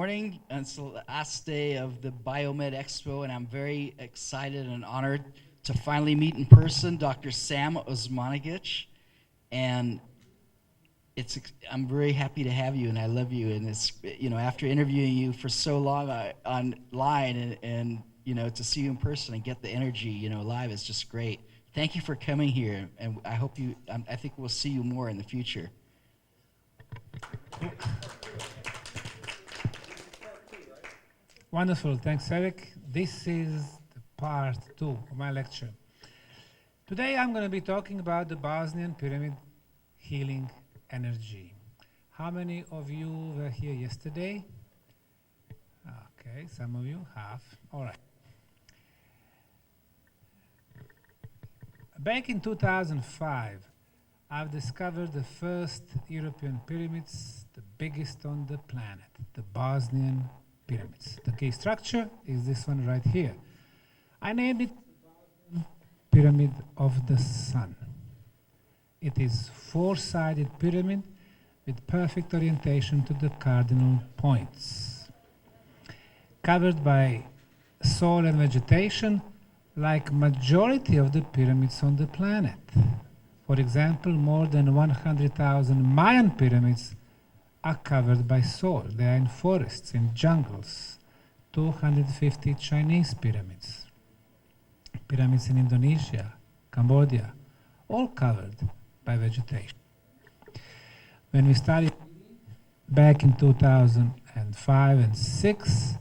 morning. It's the last day of the BioMed Expo, and I'm very excited and honored to finally meet in person Dr. Sam Osmanagich. And I'm very happy to have you, and I love you. And it's, after interviewing you for so long online, and to see you in person and get the energy, live is just great. Thank you for coming here, and I think we'll see you more in the future. Wonderful, thanks Eric. This is the part 2 of my lecture. Today I'm going to be talking about the Bosnian pyramid healing energy. How many of you were here yesterday? Okay, some of you have. All right. Back in 2005, I've discovered the first European pyramids, the biggest on the planet, the Bosnian pyramids. The key structure is this one right here. I named it Pyramid of the Sun. It is four-sided pyramid with perfect orientation to the cardinal points. Covered by soil and vegetation, like majority of the pyramids on the planet. For example, more than 100,000 Mayan pyramids are covered by soil. They are in forests, in jungles. 250 Chinese pyramids. Pyramids in Indonesia, Cambodia, all covered by vegetation. When we started back in 2005 and 6,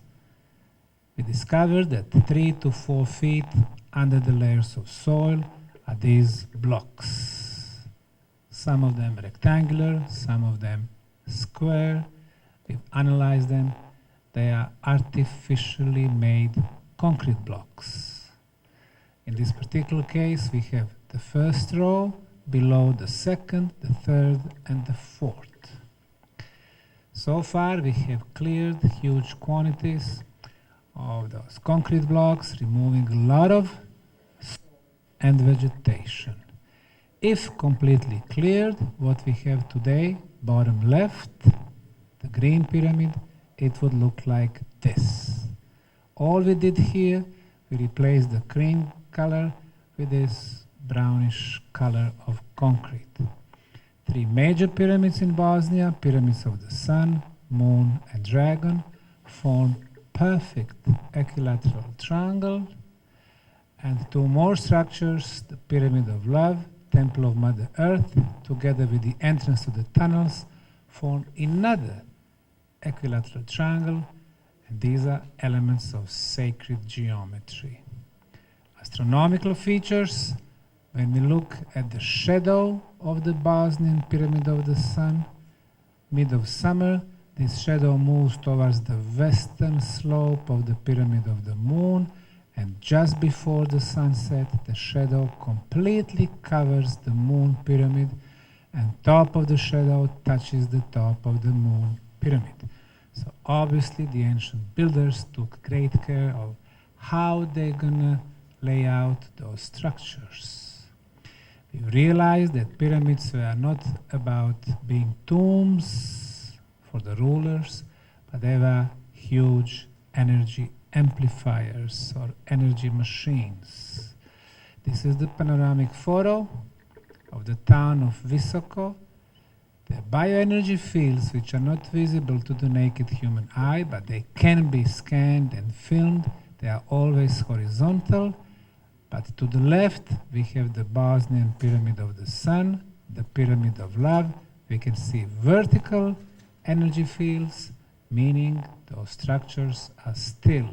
we discovered that 3 to 4 feet under the layers of soil are these blocks. Some of them rectangular, some of them square. We've analyzed them. They are artificially made concrete blocks. In this particular case, we have the first row below the second, the third, and the fourth. So far, we have cleared huge quantities of those concrete blocks, removing a lot of and vegetation. If completely cleared, what we have today, bottom left, the green pyramid, it would look like this. All we did here, we replaced the cream color with this brownish color of concrete. 3 major pyramids in Bosnia, pyramids of the Sun, Moon, and Dragon, form perfect equilateral triangle, and 2 more structures, the Pyramid of Love, Temple of Mother Earth, together with the entrance to the tunnels, form another equilateral triangle, and these are elements of sacred geometry. Astronomical features, when we look at the shadow of the Bosnian Pyramid of the Sun, mid of summer, this shadow moves towards the western slope of the Pyramid of the Moon, and just before the sunset, the shadow completely covers the Moon Pyramid, and top of the shadow touches the top of the Moon Pyramid. So obviously the ancient builders took great care of how they're gonna lay out those structures. We realized that pyramids were not about being tombs for the rulers, but they were huge energy amplifiers or energy machines. This is the panoramic photo of the town of Visoko. The bioenergy fields, which are not visible to the naked human eye, but they can be scanned and filmed, they are always horizontal. But to the left, we have the Bosnian Pyramid of the Sun, the Pyramid of Love. We can see vertical energy fields, meaning those structures are still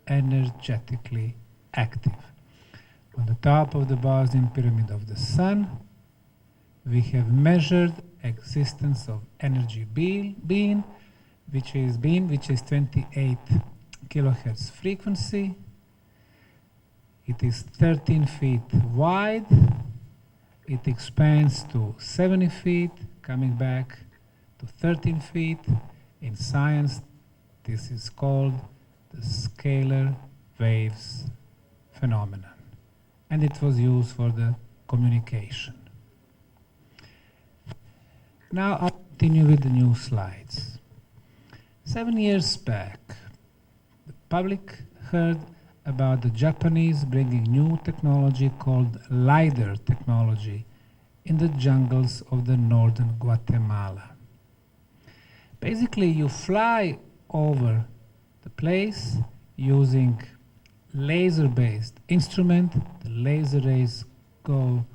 energetically active. On the top of the Bosnian Pyramid of the Sun, we have measured existence of energy being, which is 28 kilohertz frequency. It is 13 feet wide. It expands to 70 feet, coming back to 13 feet. In science, this is called the scalar waves phenomenon, and it was used for the communication. Now I'll continue with the new slides. 7 years back, the public heard about the Japanese bringing new technology called LiDAR technology in the jungles of the northern Guatemala. Basically, you fly over the place using laser-based instrument. The laser rays go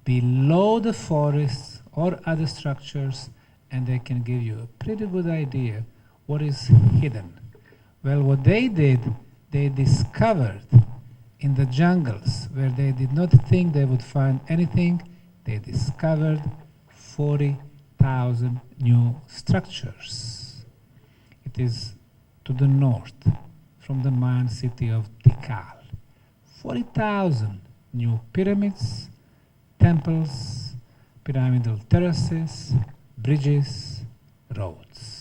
below the forests or other structures, and they can give you a pretty good idea what is hidden. Well, what they did, they discovered in the jungles where they did not think they would find anything, they discovered 40,000 new structures. It is to the north from the Mayan city of Tikal. 40,000 new pyramids, temples, pyramidal terraces, bridges, roads.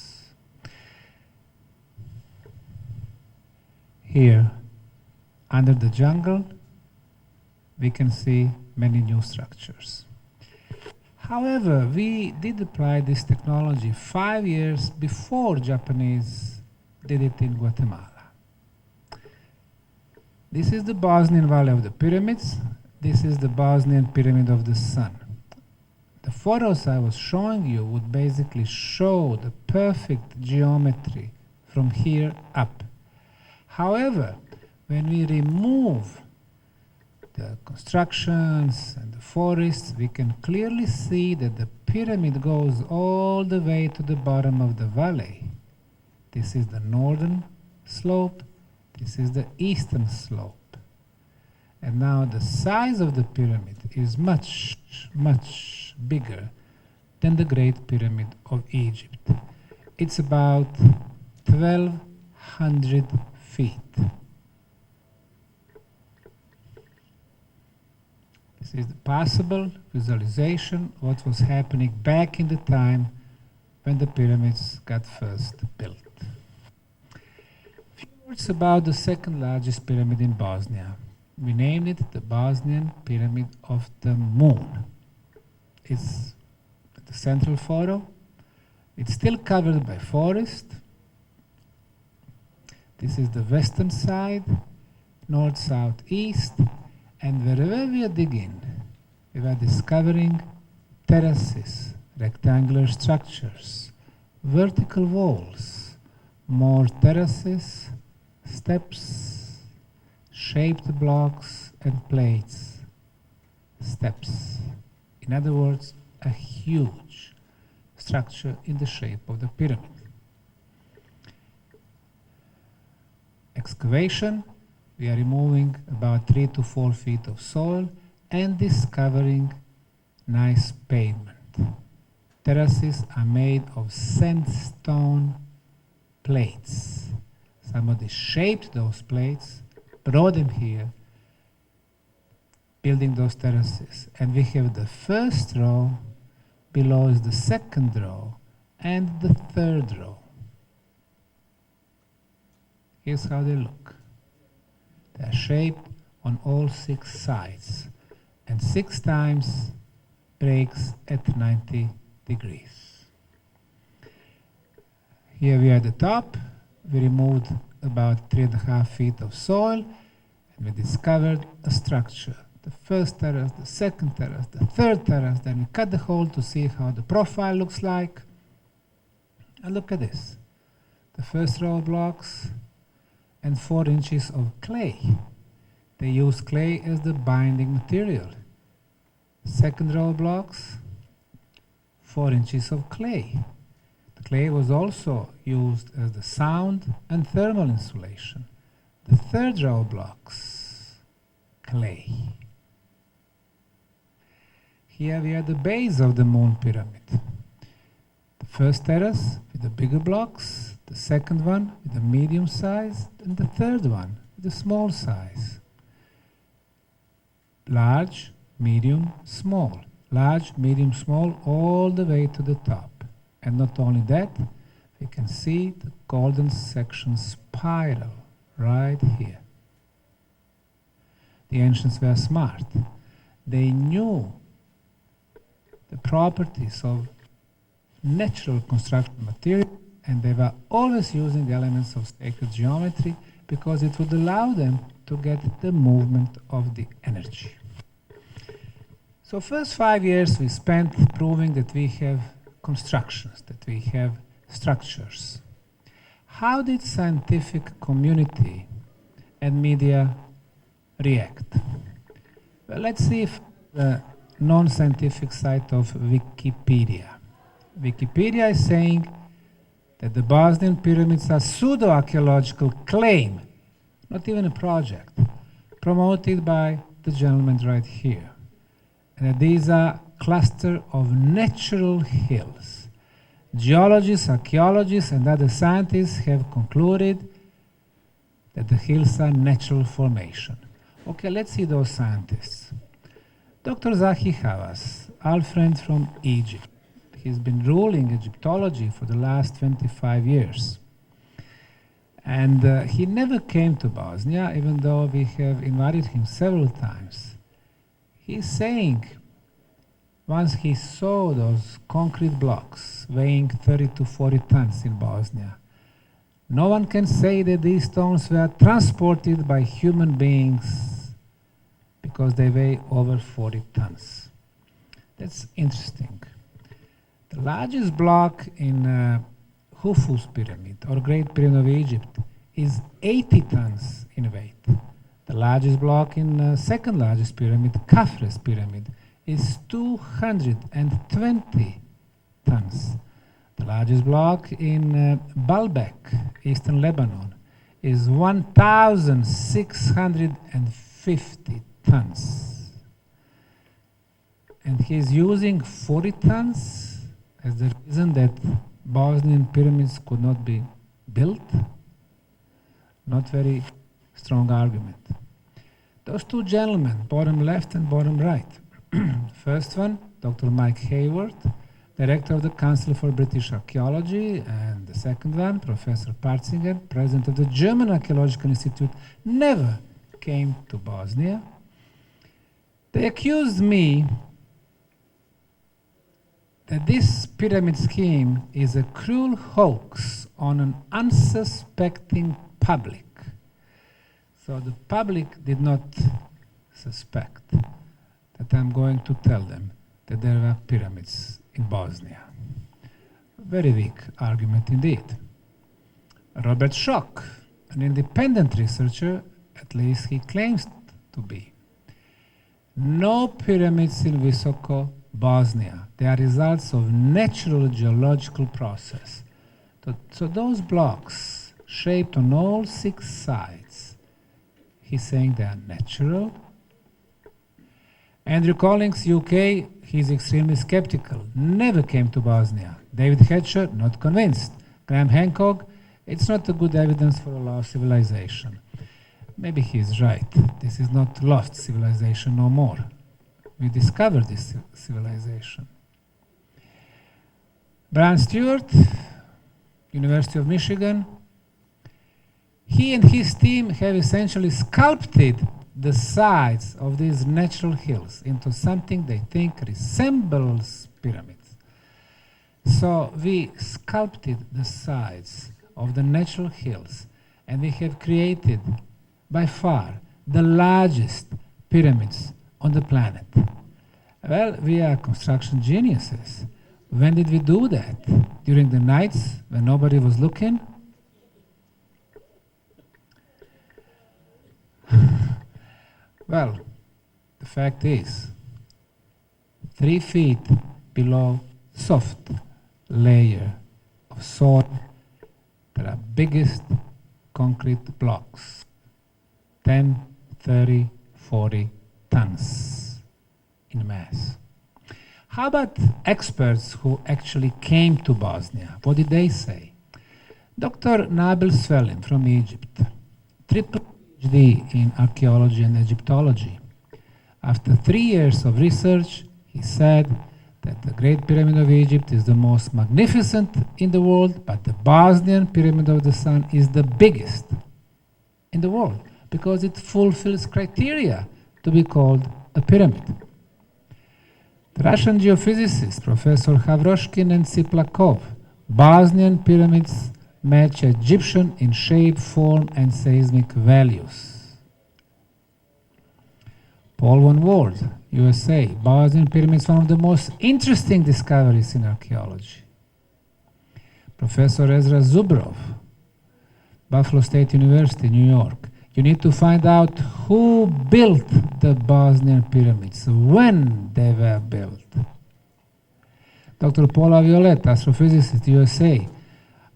Here, under the jungle, we can see many new structures. However, we did apply this technology 5 years before Japanese did it in Guatemala. This is the Bosnian Valley of the Pyramids. This is the Bosnian Pyramid of the Sun. The photos I was showing you would basically show the perfect geometry from here up. However, when we remove the constructions and the forests, we can clearly see that the pyramid goes all the way to the bottom of the valley. This is the northern slope, this is the eastern slope. And now the size of the pyramid is much, much bigger than the Great Pyramid of Egypt. It's about 1,200 feet. This is the possible visualization of what was happening back in the time when the pyramids got first built. A few words about the second largest pyramid in Bosnia. We named it the Bosnian Pyramid of the Moon. It's the central photo. It's still covered by forest. This is the western side, north, south, east, and wherever we are digging, we are discovering terraces, rectangular structures, vertical walls, more terraces, steps, shaped blocks and plates, steps. In other words, a huge structure in the shape of the pyramid. Excavation, we are removing about 3 to 4 feet of soil and discovering nice pavement. Terraces are made of sandstone plates. Somebody shaped those plates, brought them here, building those terraces. And we have the first row, below is the second row, and the third row. Here's how they look. They are shaped on all 6 sides, and 6 times breaks at 90 degrees. Here we are at the top. We removed about 3.5 feet of soil, and we discovered a structure. The first terrace, the second terrace, the third terrace. Then we cut the hole to see how the profile looks like. And look at this. The first row of blocks and 4 inches of clay. They use clay as the binding material. Second row of blocks, 4 inches of clay. The clay was also used as the sound and thermal insulation. The third row of blocks, clay. Here we are at the base of the moon pyramid. The first terrace with the bigger blocks, the second one with the medium size, and the third one with the small size. Large, medium, small. Large, medium, small, all the way to the top. And not only that, we can see the golden section spiral right here. The ancients were smart. They knew the properties of natural construction material, and they were always using the elements of sacred geometry because it would allow them to get the movement of the energy. So first 5 years we spent proving that we have constructions, that we have structures. How did scientific community and media react? Well, let's see if the non-scientific side of Wikipedia. Wikipedia is saying that the Bosnian pyramids are pseudo-archaeological claim, not even a project, promoted by the gentleman right here. And that these are cluster of natural hills. Geologists, archaeologists, and other scientists have concluded that the hills are natural formation. Okay, let's see those scientists. Dr. Zahi Hawass, our friend from Egypt. He's been ruling Egyptology for the last 25 years. And he never came to Bosnia, even though we have invited him several times. He's saying, once he saw those concrete blocks weighing 30 to 40 tons in Bosnia, no one can say that these stones were transported by human beings because they weigh over 40 tons. That's interesting. The largest block in Khufu's pyramid, or Great Pyramid of Egypt, is 80 tons in weight. The largest block in second largest pyramid, Khafre's pyramid, is 220 tons. The largest block in Baalbek, eastern Lebanon, is 1,650 tons. And he is using 40 tons as the reason that Bosnian pyramids could not be built. Not very strong argument. Those two gentlemen, bottom left and bottom right. First one, Dr. Mike Hayward, Director of the Council for British Archaeology, and the second one, Professor Partzinger, President of the German Archaeological Institute, never came to Bosnia. They accused me that this pyramid scheme is a cruel hoax on an unsuspecting public. So the public did not suspect that I'm going to tell them that there were pyramids in Bosnia. Very weak argument indeed. Robert Schock, an independent researcher, at least he claims to be. No pyramids in Visoko, Bosnia. They are results of natural geological process. So those blocks, shaped on all 6 sides, he's saying they are natural. Andrew Collins, UK, he's extremely skeptical. Never came to Bosnia. David Hatcher, not convinced. Graham Hancock, it's not a good evidence for a lost civilization. Maybe he's right. This is not lost civilization no more. We discovered this civilization. Brian Stewart, University of Michigan, he and his team have essentially sculpted the sides of these natural hills into something they think resembles pyramids. So we sculpted the sides of the natural hills, and we have created by far the largest pyramids on the planet. Well, we are construction geniuses. When did we do that? During the nights when nobody was looking? Well, the fact is, 3 feet below soft layer of soil, there are biggest concrete blocks, 10, 30, 40 tons in mass. How about experts who actually came to Bosnia? What did they say? Dr. Nabil Svelim from Egypt, triple PhD in archaeology and Egyptology. After 3 years of research, he said that the Great Pyramid of Egypt is the most magnificent in the world, but the Bosnian Pyramid of the Sun is the biggest in the world because it fulfills criteria to be called a pyramid. The Russian geophysicists, Professor Havroshkin and Siplakov, Bosnian pyramids match Egyptian in shape, form, and seismic values. Paul Van Ward, USA. Bosnian pyramids, one of the most interesting discoveries in archaeology. Professor Ezra Zubrov, Buffalo State University, New York. You need to find out who built the Bosnian pyramids, when they were built. Dr. Paula Violette, astrophysicist, USA.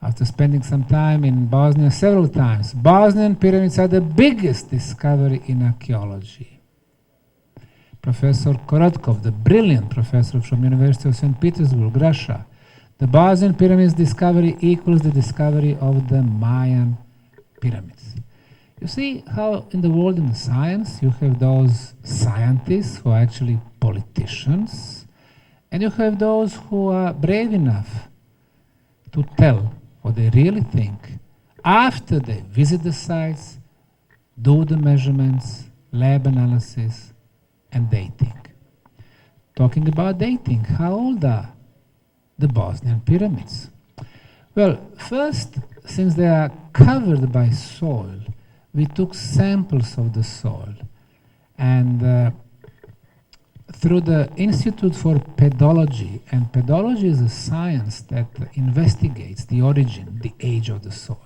After spending some time in Bosnia several times, Bosnian pyramids are the biggest discovery in archaeology. Professor Korotkov, the brilliant professor from University of St. Petersburg, Russia. The Bosnian pyramids discovery equals the discovery of the Mayan pyramids. You see how in the world in science you have those scientists who are actually politicians, and you have those who are brave enough to tell what they really think after they visit the sites, do the measurements, lab analysis, and dating. Talking about dating, how old are the Bosnian pyramids? Well, first, since they are covered by soil, we took samples of the soil, and through the Institute for Pedology, and pedology is a science that investigates the origin, the age of the soil.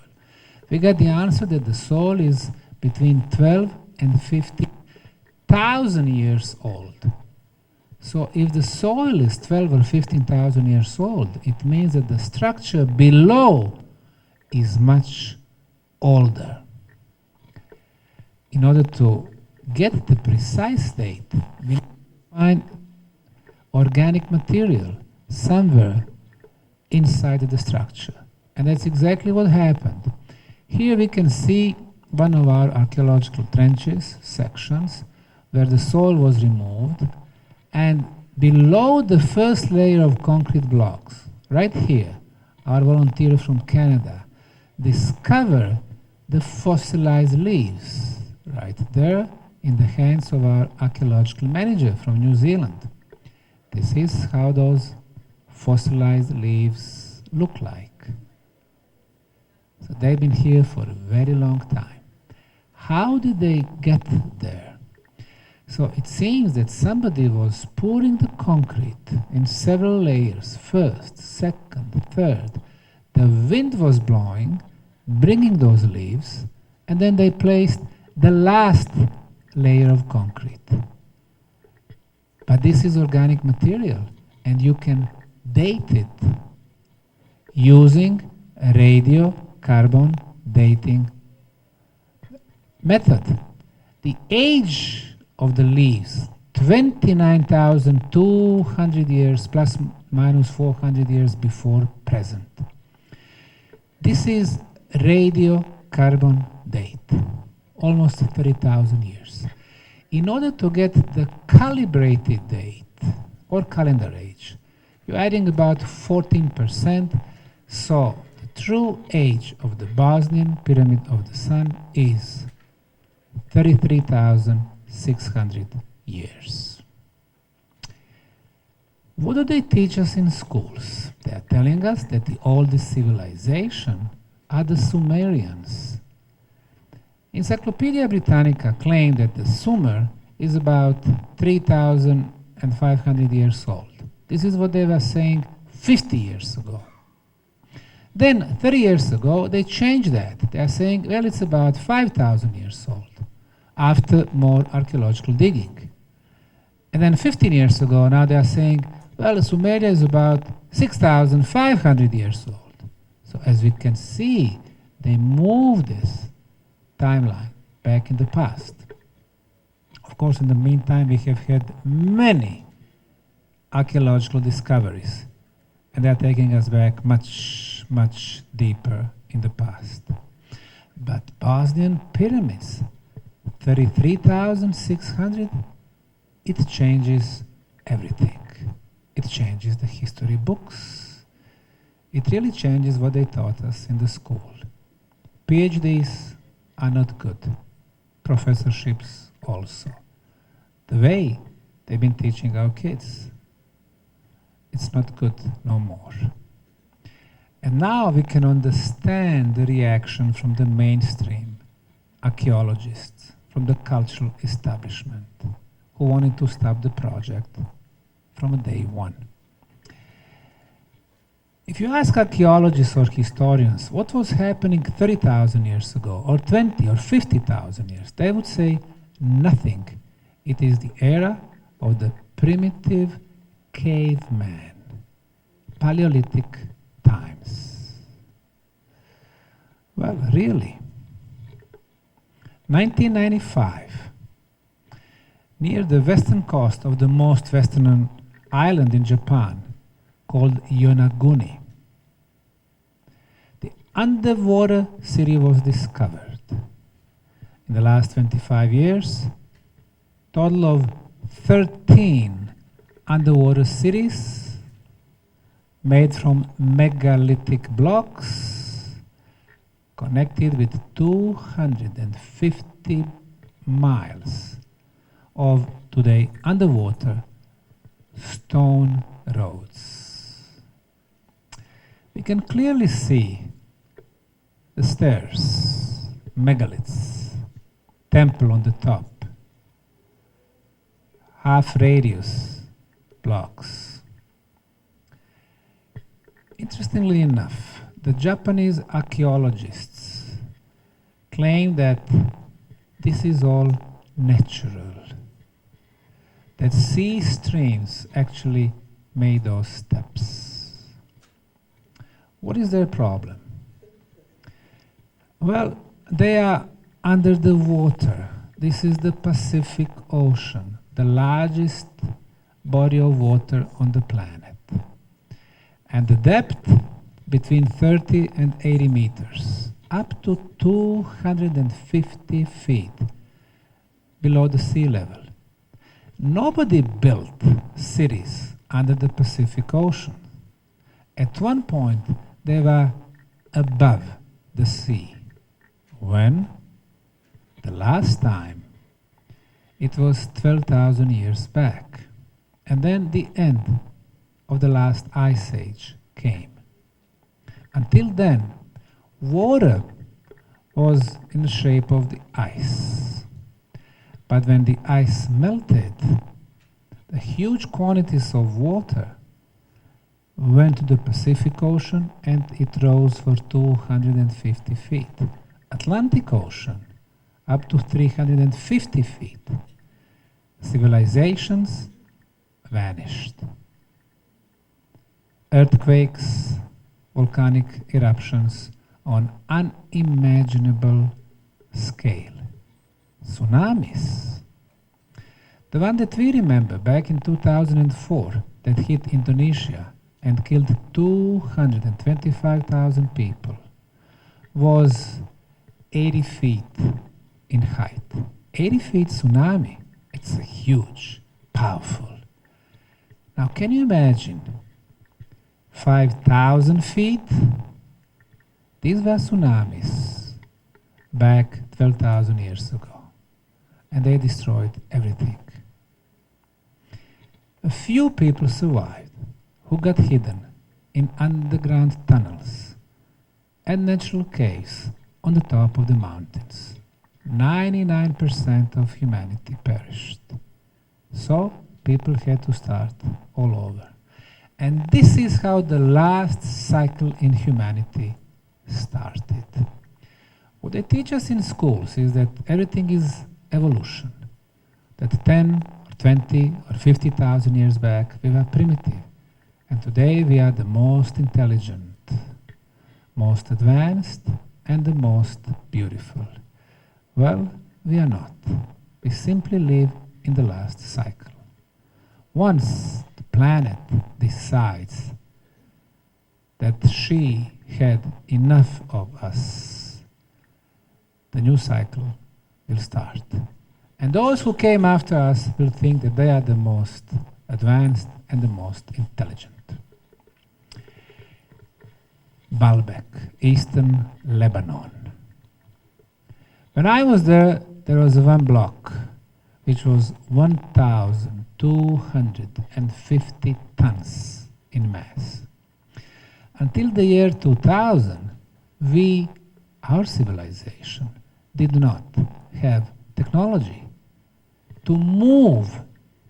We got the answer that the soil is between 12 and 15,000 years old. So if the soil is 12 or 15,000 years old, it means that the structure below is much older. In order to get the precise date, we need to find organic material somewhere inside the structure. And that's exactly what happened. Here we can see one of our archaeological trenches, sections, where the soil was removed, and below the first layer of concrete blocks, right here, our volunteer from Canada discovered the fossilized leaves, right there in the hands of our archaeological manager from New Zealand. This is how those fossilized leaves look like. So they've been here for a very long time. How did they get there? So it seems that somebody was pouring the concrete in several layers, first, second, third. The wind was blowing, bringing those leaves, and then they placed the last layer of concrete. But this is organic material, and you can date it using a radiocarbon dating method. The age of the leaves, 29,200 years plus minus 400 years before present. This is radiocarbon date, almost 30,000 years. In order to get the calibrated date or calendar age, you're adding about 14%, so the true age of the Bosnian Pyramid of the Sun is 33,600 years. What do they teach us in schools? They are telling us that the oldest civilization are the Sumerians. Encyclopedia Britannica claimed that the Sumer is about 3,500 years old. This is what they were saying 50 years ago. Then 30 years ago, they changed that. They are saying, well, it's about 5,000 years old, after more archaeological digging. And then 15 years ago, now they are saying, well, Sumeria is about 6,500 years old. So as we can see, they moved this timeline back in the past. Of course, in the meantime, we have had many archaeological discoveries, and they are taking us back much, much deeper in the past. But Bosnian pyramids, 33,600, it changes everything. It changes the history books. It really changes what they taught us in the school. PhDs are not good. Professorships also. The way they've been teaching our kids, it's not good no more. And now we can understand the reaction from the mainstream archaeologists, from the cultural establishment, who wanted to stop the project from day one. If you ask archaeologists or historians what was happening 30,000 years ago, or 20 or 50,000 years, they would say nothing. It is the era of the primitive caveman, Paleolithic times. Well, really. 1995, near the western coast of the most western island in Japan, called Yonaguni, the underwater city was discovered. In the last 25 years, total of 13 underwater cities made from megalithic blocks, connected with 250 miles of today underwater stone roads. We can clearly see the stairs, megaliths, temple on the top, half radius blocks. Interestingly enough, the Japanese archaeologists claim that this is all natural, that sea streams actually made those steps. What is their problem? Well, they are under the water. This is the Pacific Ocean, the largest body of water on the planet. And the depth between 30 and 80 meters, up to 250 feet below the sea level. Nobody built cities under the Pacific Ocean. At one point, they were above the sea. When? The last time, it was 12,000 years back. And then the end of the last ice age came. Until then, water was in the shape of the ice. But when the ice melted, the huge quantities of water went to the Pacific Ocean and it rose for 250 feet. Atlantic Ocean, up to 350 feet. Civilizations vanished. Earthquakes, volcanic eruptions on unimaginable scale. Tsunamis. The one that we remember back in 2004 that hit Indonesia and killed 225,000 people was 80 feet in height. 80 feet tsunami, it's huge, powerful. Now can you imagine 5,000 feet? These were tsunamis back 12,000 years ago, and they destroyed everything. A few people survived who got hidden in underground tunnels and natural caves on the top of the mountains. 99% of humanity perished. So people had to start all over. And this is how the last cycle in humanity started. What they teach us in schools is that everything is evolution. That 10 or 20 or 50,000 years back we were primitive. And today we are the most intelligent, most advanced, and the most beautiful. Well, we are not. We simply live in the last cycle. Once the planet decides that she had enough of us, the new cycle will start. And those who came after us will think that they are the most advanced and the most intelligent. Baalbek, Eastern Lebanon. When I was there, there was one block which was 1,250 tons in mass. Until the year 2000, our civilization, did not have technology to move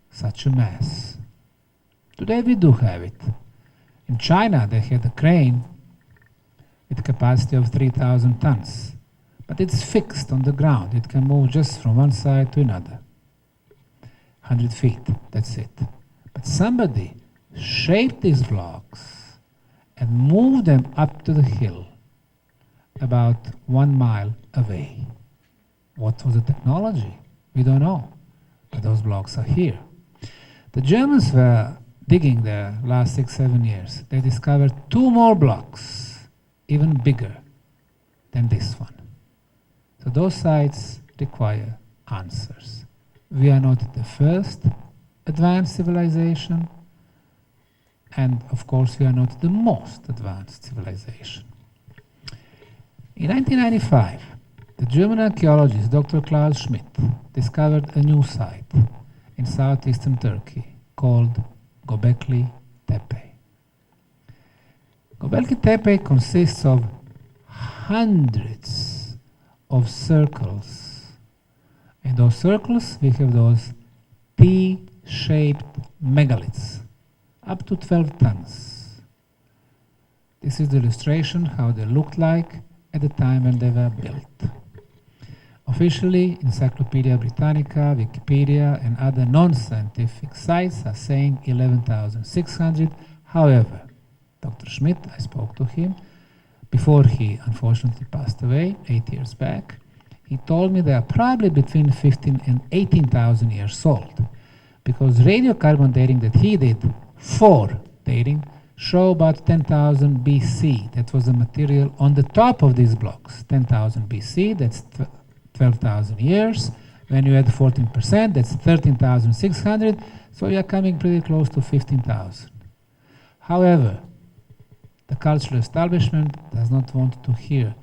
such a mass. Today we do have it. In China, they had a crane with a capacity of 3,000 tons, but it's fixed on the ground. It can move just from one side to another. 100 feet, that's it. But somebody shaped these blocks and moved them up to the hill about 1 mile away. What was the technology? We don't know, but those blocks are here. The Germans were digging there last 6-7 years. They discovered 2 more blocks, even bigger than this one. So those sites require answers. We are not the first advanced civilization, and of course we are not the most advanced civilization. In 1995, the German archaeologist Dr. Klaus Schmidt discovered a new site in southeastern Turkey called Göbekli Tepe. Göbekli Tepe consists of hundreds of circles. In those circles, we have those T-shaped megaliths, up to 12 tons. This is the illustration how they looked like at the time when they were built. Officially, Encyclopedia Britannica, Wikipedia, and other non-scientific sites are saying 11,600. However, Dr. Schmidt, I spoke to him before he unfortunately passed away 8 years back. He told me they are probably between 15 and 18,000 years old, because radiocarbon dating that he did for dating show about 10,000 BC. That was the material on the top of these blocks. 10,000 BC, that's 12,000 years. When you add 14%, that's 13,600. So you are coming pretty close to 15,000. However, the cultural establishment does not want to hear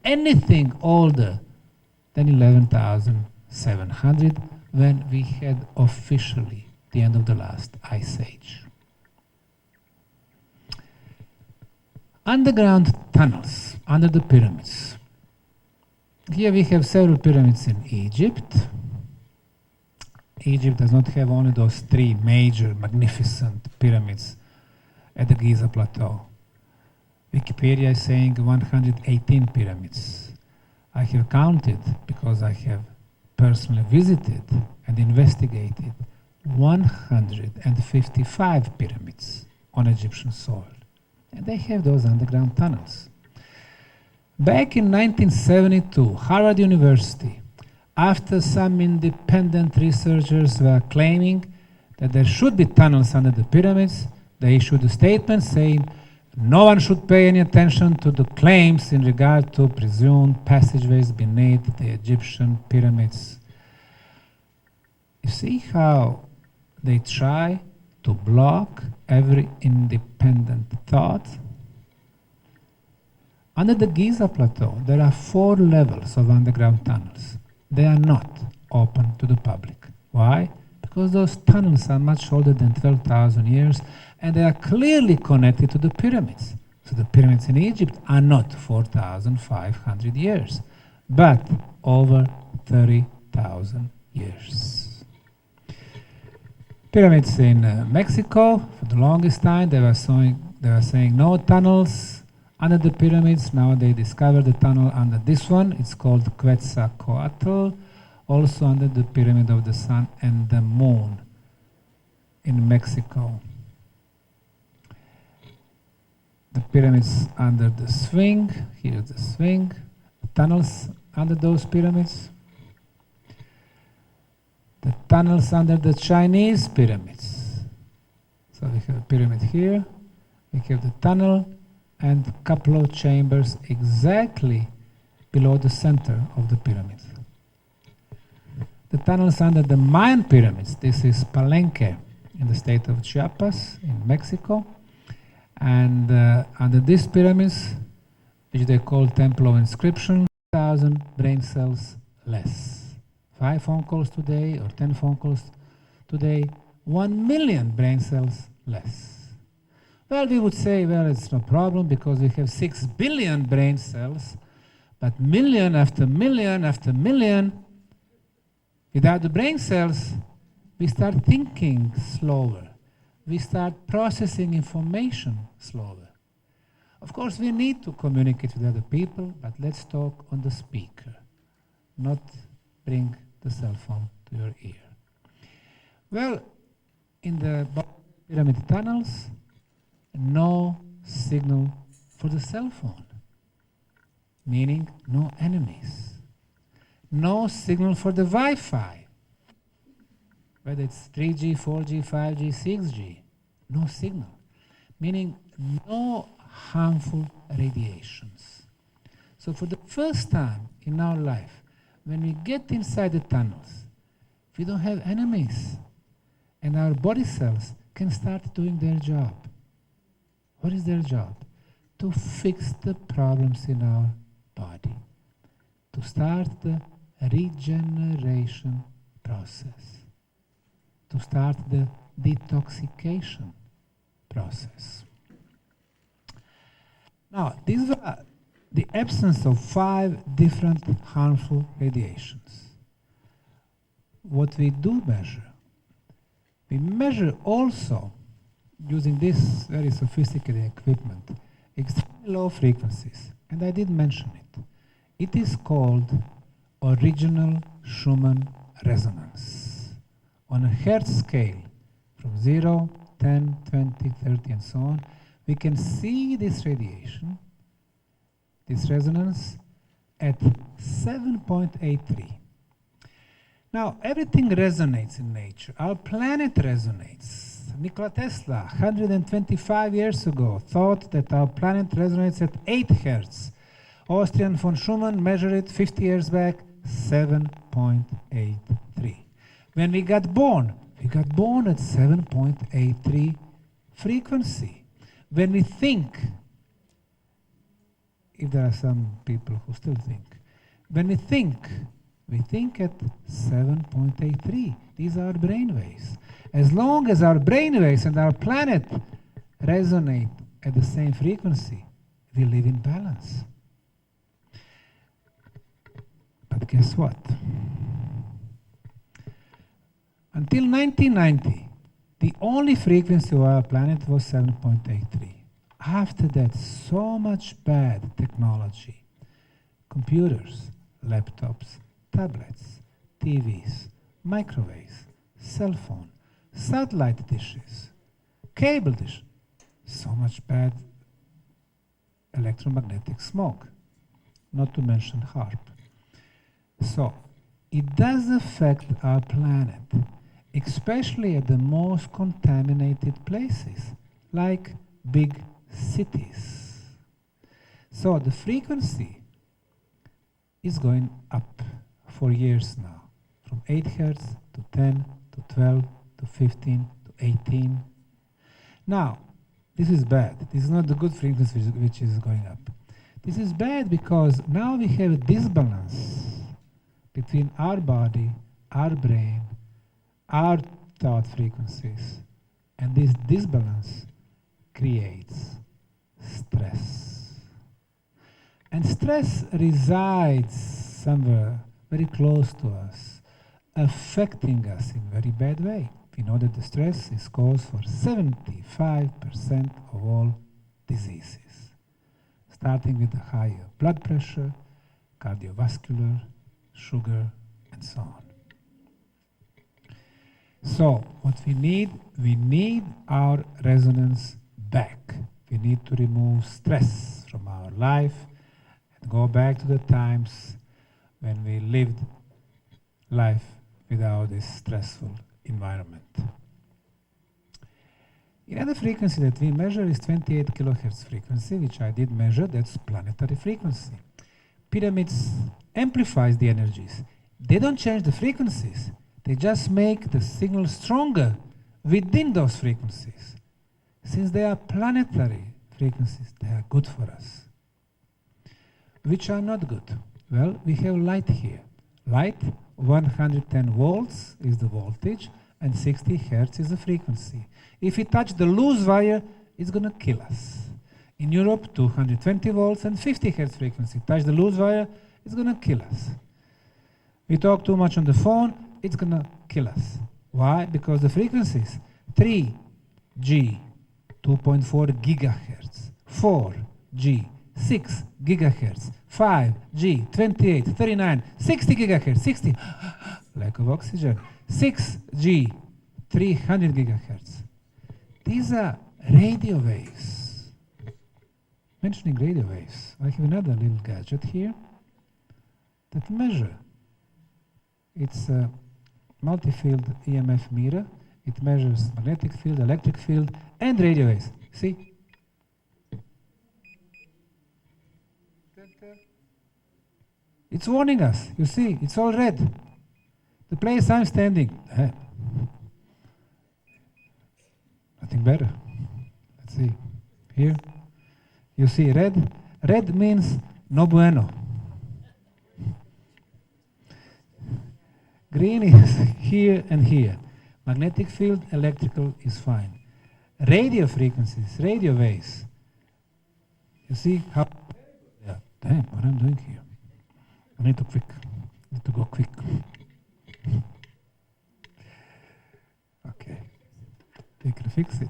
anything older than 11,700 when we had officially the end of the last ice age. Underground tunnels under the pyramids. Here we have several pyramids in Egypt. Egypt does not have only those 3 major magnificent pyramids at the Giza Plateau. Wikipedia is saying 118 pyramids. I have counted, because I have personally visited and investigated 155 pyramids on Egyptian soil. And they have those underground tunnels. Back in 1972, Harvard University, after some independent researchers were claiming that there should be tunnels under the pyramids, they issued a statement saying no one should pay any attention to the claims in regard to presumed passageways beneath the Egyptian pyramids. You see how they try to block every independent thought? Under the Giza Plateau, there are 4 levels of underground tunnels. They are not open to the public. Why? Because those tunnels are much older than 12,000 years, and they are clearly connected to the pyramids. So the pyramids in Egypt are not 4,500 years, but over 30,000 years. Pyramids in Mexico, for the longest time, they were saying no tunnels under the pyramids. Now they discovered the tunnel under this one. It's called Quetzalcoatl, also under the Pyramid of the Sun and the Moon in Mexico. The pyramids under the Sphinx, here's the Sphinx, the tunnels under those pyramids. The tunnels under the Chinese pyramids. So we have a pyramid here, we have the tunnel, and a couple of chambers exactly below the center of the pyramid. The tunnels under the Mayan pyramids, this is Palenque in the state of Chiapas in Mexico. And under these pyramids, which they call Temple of Inscription, 1,000 brain cells less. 5 phone calls today or 10 phone calls today, 1 million brain cells less. Well, we would say, well, it's no problem because we have 6 billion brain cells, but million after million after million, without the brain cells, we start thinking slower. We start processing information slower. Of course, we need to communicate with other people, but let's talk on the speaker, not bring the cell phone to your ear. Well, in the pyramid tunnels, no signal for the cell phone, meaning no enemies. No signal for the Wi-Fi, whether it's 3G, 4G, 5G, 6G, no signal, meaning no harmful radiations. So for the first time in our life, when we get inside the tunnels, we don't have enemies, and our body cells can start doing their job. What is their job? To fix the problems in our body, to start the regeneration process, to start the detoxification process. Now, these were the absence of 5 different harmful radiations. What we do measure, we measure also using this very sophisticated equipment, extremely low frequencies, and I did mention it. It is called original Schumann resonance. On a Hertz scale, from 0, 10, 20, 30, and so on, we can see this radiation, this resonance, at 7.83. Now, everything resonates in nature. Our planet resonates. Nikola Tesla, 125 years ago, thought that our planet resonates at 8 Hertz. Austrian von Schumann measured it 50 years back, 7.83. When we got born at 7.83 frequency. When we think, if there are some people who still think, when we think at 7.83. These are brain waves. As long as our brain waves and our planet resonate at the same frequency, we live in balance. But guess what? Until 1990, the only frequency of our planet was 7.83. After that, so much bad technology, computers, laptops, tablets, TVs, microwaves, cell phone, satellite dishes, cable dish, so much bad electromagnetic smoke, not to mention HARP. So, it does affect our planet, especially at the most contaminated places, like big cities. So the frequency is going up for years now, from 8 Hertz to 10 to 12 to 15 to 18. Now, this is bad. This is not the good frequency which is going up. This is bad because now we have a disbalance between our body, our brain, our thought frequencies, and this disbalance creates stress. And stress resides somewhere very close to us, affecting us in a very bad way. We know that the stress is cause for 75% of all diseases, starting with the higher blood pressure, cardiovascular, sugar, and so on. So, what we need our resonance back. We need to remove stress from our life and go back to the times when we lived life without this stressful environment. Another frequency that we measure is 28 kilohertz frequency, which I did measure. That's planetary frequency. Pyramids amplifies the energies. They don't change the frequencies. They just make the signal stronger within those frequencies. Since they are planetary frequencies, they are good for us. Which are not good? Well, we have light here. Light, 110 volts is the voltage, and 60 hertz is the frequency. If we touch the loose wire, it's going to kill us. In Europe, 220 volts and 50 hertz frequency. Touch the loose wire, it's going to kill us. We talk too much on the phone, it's going to kill us. Why? Because the frequencies 3G, 2.4 gigahertz, 4G, 6 gigahertz, 5G, 28, 39, 60 gigahertz, 60, lack of oxygen, 6G, 300 gigahertz. These are radio waves. Mentioning radio waves, I have another little gadget here that measure. It's a multi-field EMF meter. It measures magnetic field, electric field, and radio waves. See? It's warning us. You see, it's all red. The place I'm standing, nothing better. Let's see. Here, you see red. Red means no bueno. Green is here and here. Magnetic field, electrical is fine. Radio frequencies, radio waves. You see how? Yeah. Damn, what I'm doing here. I need to go quick. Okay. They can fix it.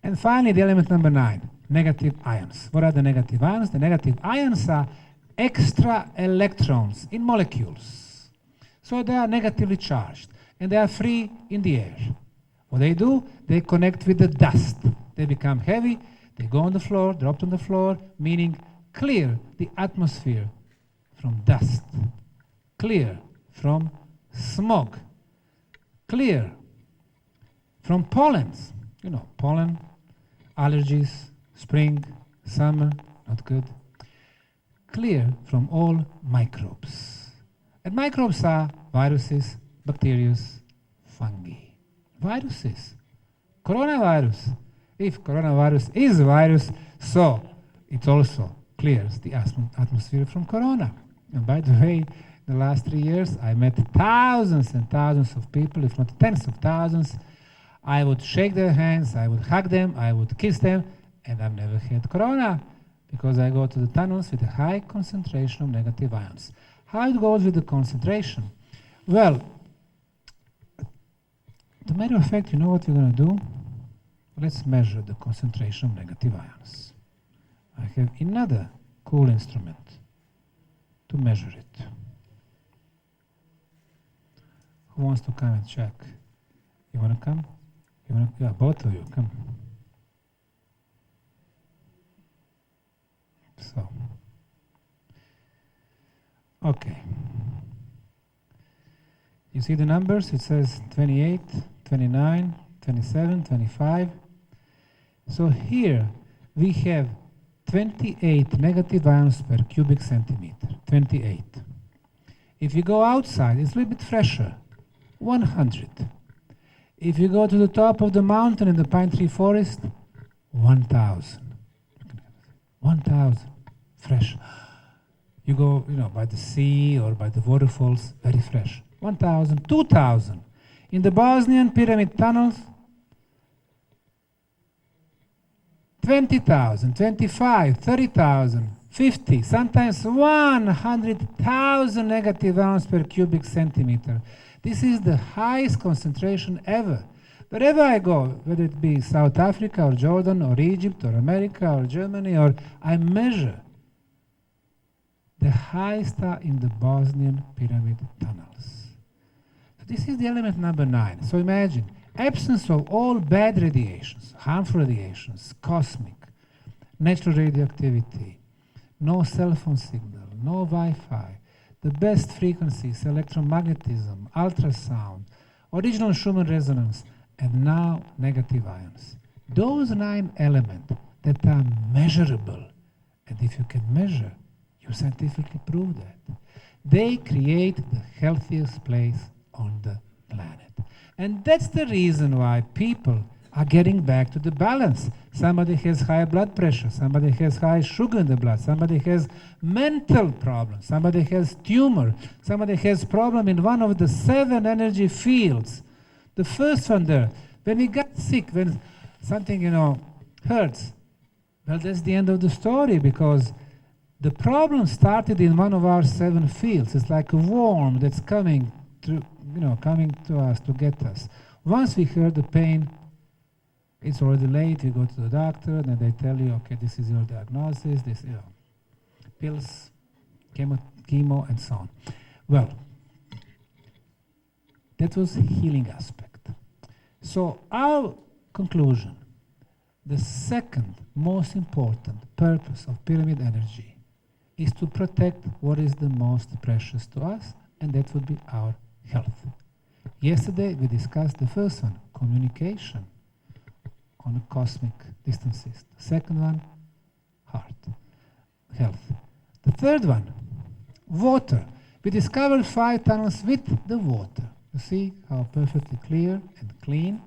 And finally, the element number 9, negative ions. What are the negative ions? The negative ions are extra electrons in molecules. So they are negatively charged and they are free in the air. What they do, they connect with the dust. They become heavy, they go on the floor, dropped on the floor, meaning clear the atmosphere from dust, clear from smog, clear from pollens. You know, pollen, allergies, spring, summer, not good. Clear from all microbes. And microbes are viruses, bacteria, fungi. Viruses. Coronavirus. If coronavirus is a virus, so it also clears the atmosphere from corona. And by the way, in the last 3 years, I met thousands and thousands of people, if not tens of thousands. I would shake their hands, I would hug them, I would kiss them, and I've never had corona because I go to the tunnels with a high concentration of negative ions. How it goes with the concentration? Well, as a matter of fact, you know what we're going to do? Let's measure the concentration of negative ions. I have another cool instrument to measure it. Who wants to come and check? You want to come? Yeah, both of you, come. So, okay. You see the numbers? It says 28, 29, 27, 25. So here we have 28 negative ions per cubic centimeter. 28. If you go outside, it's a little bit fresher. 100. If you go to the top of the mountain in the pine tree forest, 1,000. 1,000. Fresh. You go, by the sea or by the waterfalls, very fresh. 1,000, 2,000. In the Bosnian pyramid tunnels, 20,000, 25, 30,000, 50, sometimes 100,000 negative ions per cubic centimeter. This is the highest concentration ever. Wherever I go, whether it be South Africa or Jordan or Egypt or America or Germany, or I measure, the highest are in the Bosnian pyramid tunnels. So this is the element number 9. So imagine, absence of all bad radiations, harmful radiations, cosmic, natural radioactivity, no cell phone signal, no Wi-Fi, the best frequencies, electromagnetism, ultrasound, original Schumann resonance, and now negative ions. Those 9 elements that are measurable, and if you can measure, you scientifically prove that, they create the healthiest place on the planet. And that's the reason why people are getting back to the balance. Somebody has high blood pressure, somebody has high sugar in the blood, somebody has mental problems, somebody has tumor, somebody has problem in one of the 7 energy fields. The first one there, When we got sick, when something, hurts, well, that's the end of the story, because the problem started in one of our 7 fields. It's like a worm that's coming to us to get us. Once we heard the pain, it's already late. We go to the doctor, and they tell you, okay, this is your diagnosis. This, pills, chemo, and so on. Well, that was healing aspect. So our conclusion, the second most important purpose of pyramid energy is to protect what is the most precious to us, and that would be our health. Yesterday we discussed the first one, communication on a cosmic distances. The second one, health. The third one, water. We discovered 5 tunnels with the water. You see how perfectly clear and clean.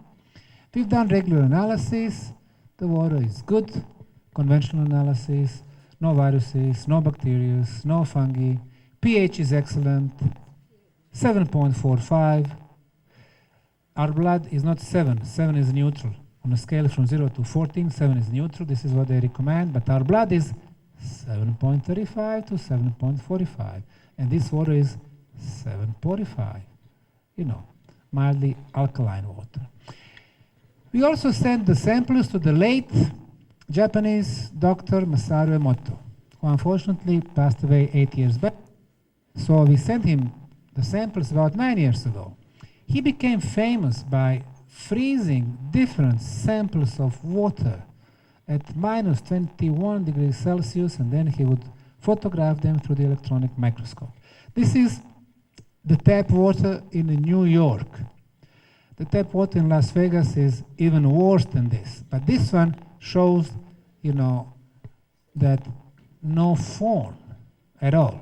We've done regular analysis. The water is good. Conventional analysis. No viruses, no bacteria, no fungi. pH is excellent. 7.45. Our blood is not 7. 7 is neutral. On a scale from 0 to 14, 7 is neutral. This is what they recommend. But our blood is 7.35 to 7.45. And this water is 7.45. Mildly alkaline water. We also sent the samples to the late Japanese Dr. Masaru Emoto, who unfortunately passed away 8 years back. So we sent him the samples about 9 years ago. He became famous by freezing different samples of water at minus 21 degrees Celsius, and then he would photograph them through the electronic microscope. This is the tap water in New York. The tap water in Las Vegas is even worse than this. But this one shows, that no foam at all.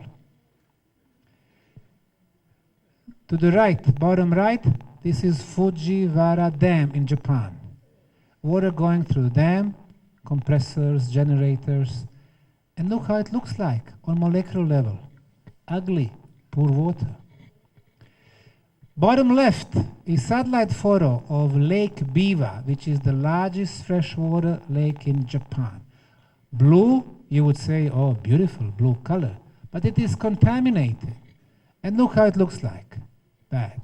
To the right, bottom right, this is Fujiwara Dam in Japan. Water going through the dam, compressors, generators, and look how it looks like on molecular level. Ugly, poor water. Bottom left is satellite photo of Lake Biwa, which is the largest freshwater lake in Japan. Blue, you would say, oh, beautiful blue color, but it is contaminated. And look how it looks like. Bad.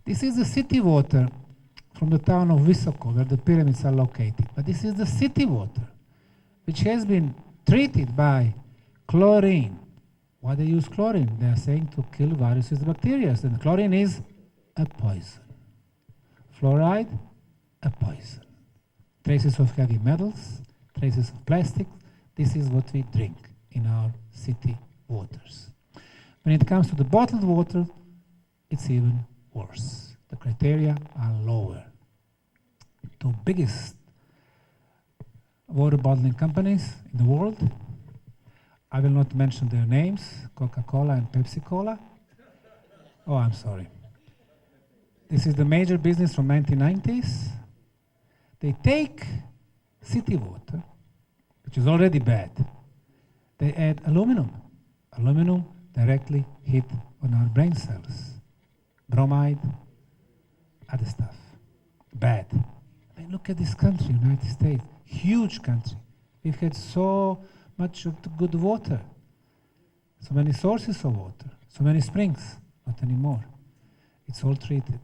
This is the city water from the town of Visoko, where the pyramids are located. But this is the city water, which has been treated by chlorine. Why they use chlorine? They are saying to kill viruses and bacteria. And chlorine is a poison. Fluoride, a poison. Traces of heavy metals, traces of plastics. This is what we drink in our city waters. When it comes to the bottled water, it's even worse. The criteria are lower. 2 biggest water bottling companies in the world, I will not mention their names, Coca-Cola and Pepsi-Cola. Oh, I'm sorry. This is the major business from 1990s. They take city water, which is already bad. They add aluminum. Aluminum directly hit on our brain cells. Bromide, other stuff. Bad. I mean, look at this country, United States. Huge country. We've had so much of the good water. So many sources of water. So many springs. Not anymore. It's all treated.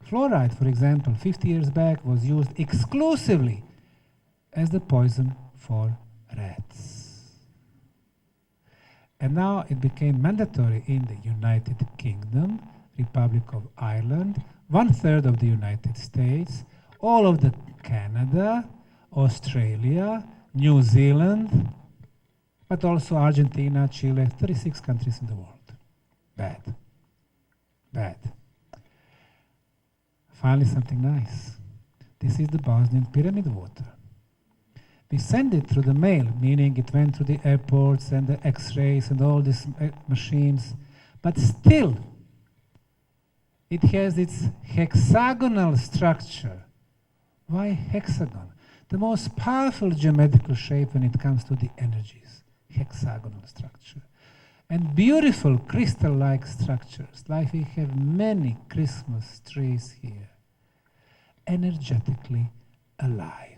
Fluoride, for example, 50 years back was used exclusively as the poison for rats. And now it became mandatory in the United Kingdom, Republic of Ireland, 1/3 of the United States, all of the Canada, Australia, New Zealand, but also Argentina, Chile, 36 countries in the world. Bad. Bad. Finally, something nice. This is the Bosnian pyramid water. We send it through the mail, meaning it went through the airports and the X-rays and all these machines, but still, it has its hexagonal structure. Why hexagon? The most powerful geometrical shape when it comes to the energies. Hexagonal structure. and beautiful crystal-like structures, like we have many Christmas trees here, energetically alive.